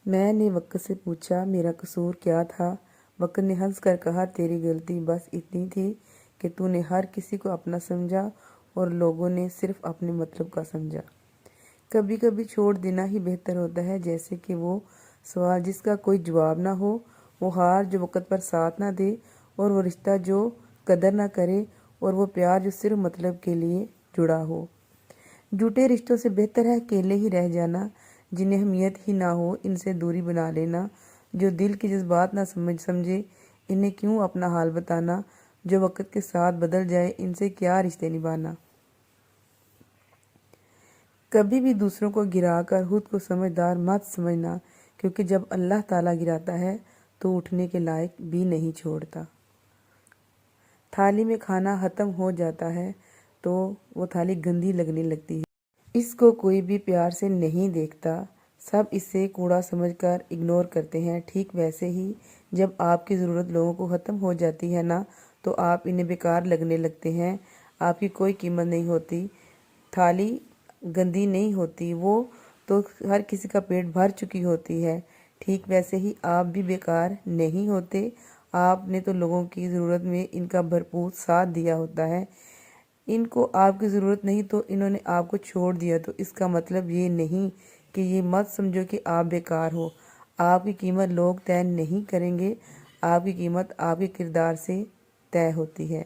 میں نے وقت سے پوچھا میرا قصور کیا تھا۔ وقت نے ہنس کر کہا تیری غلطی بس اتنی تھی کہ تو نے ہر کسی کو اپنا سمجھا اور لوگوں نے صرف اپنے مطلب کا سمجھا۔ کبھی کبھی چھوڑ دینا ہی بہتر ہوتا ہے، جیسے کہ وہ سوال جس کا کوئی جواب نہ ہو، وہ ہار جو وقت پر ساتھ نہ دے، اور وہ رشتہ جو قدر نہ کرے، اور وہ پیار جو صرف مطلب کے لیے جڑا ہو۔ جھوٹے رشتوں سے بہتر ہے اکیلے ہی رہ جانا، جنہیں اہمیت ہی نہ ہو ان سے دوری بنا لینا، جو دل کی جذبات نہ سمجھے انہیں کیوں اپنا حال بتانا، جو وقت کے ساتھ بدل جائے ان سے کیا رشتے نبھانا۔ کبھی بھی دوسروں کو گرا کر خود کو سمجھدار مت سمجھنا، کیونکہ جب اللہ تعالیٰ گراتا ہے تو اٹھنے کے لائق بھی نہیں چھوڑتا۔ تھالی میں کھانا ختم ہو جاتا ہے تو وہ تھالی گندی لگنے لگتی ہے۔ اس کو کوئی بھی پیار سے نہیں دیکھتا، سب اسے کوڑا سمجھ کر اگنور کرتے ہیں۔ ٹھیک ویسے ہی جب آپ کی ضرورت لوگوں کو ختم ہو جاتی ہے نا، تو آپ انہیں بیکار لگنے لگتے ہیں، آپ کی کوئی قیمت نہیں ہوتی۔ تھالی گندی نہیں ہوتی، وہ تو ہر کسی کا پیٹ بھر چکی ہوتی ہے۔ ٹھیک ویسے ہی آپ بھی بیکار نہیں ہوتے، آپ نے تو لوگوں کی ضرورت میں ان کا بھرپور ساتھ دیا ہوتا ہے۔ ان کو آپ کی ضرورت نہیں تو انہوں نے آپ کو چھوڑ دیا، تو اس کا مطلب یہ نہیں کہ یہ مت سمجھو کہ آپ بیکار ہو۔ آپ کی قیمت لوگ طے نہیں کریں گے، آپ کی قیمت آپ کے کردار سے طے ہوتی ہے۔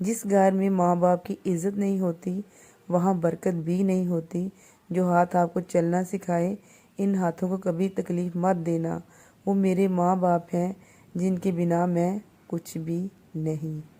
جس گھر میں ماں باپ کی عزت نہیں ہوتی وہاں برکت بھی نہیں ہوتی۔ جو ہاتھ آپ کو چلنا سکھائے ان ہاتھوں کو کبھی تکلیف مت دینا، وہ میرے ماں باپ ہیں جن کے بنا میں کچھ بھی نہیں۔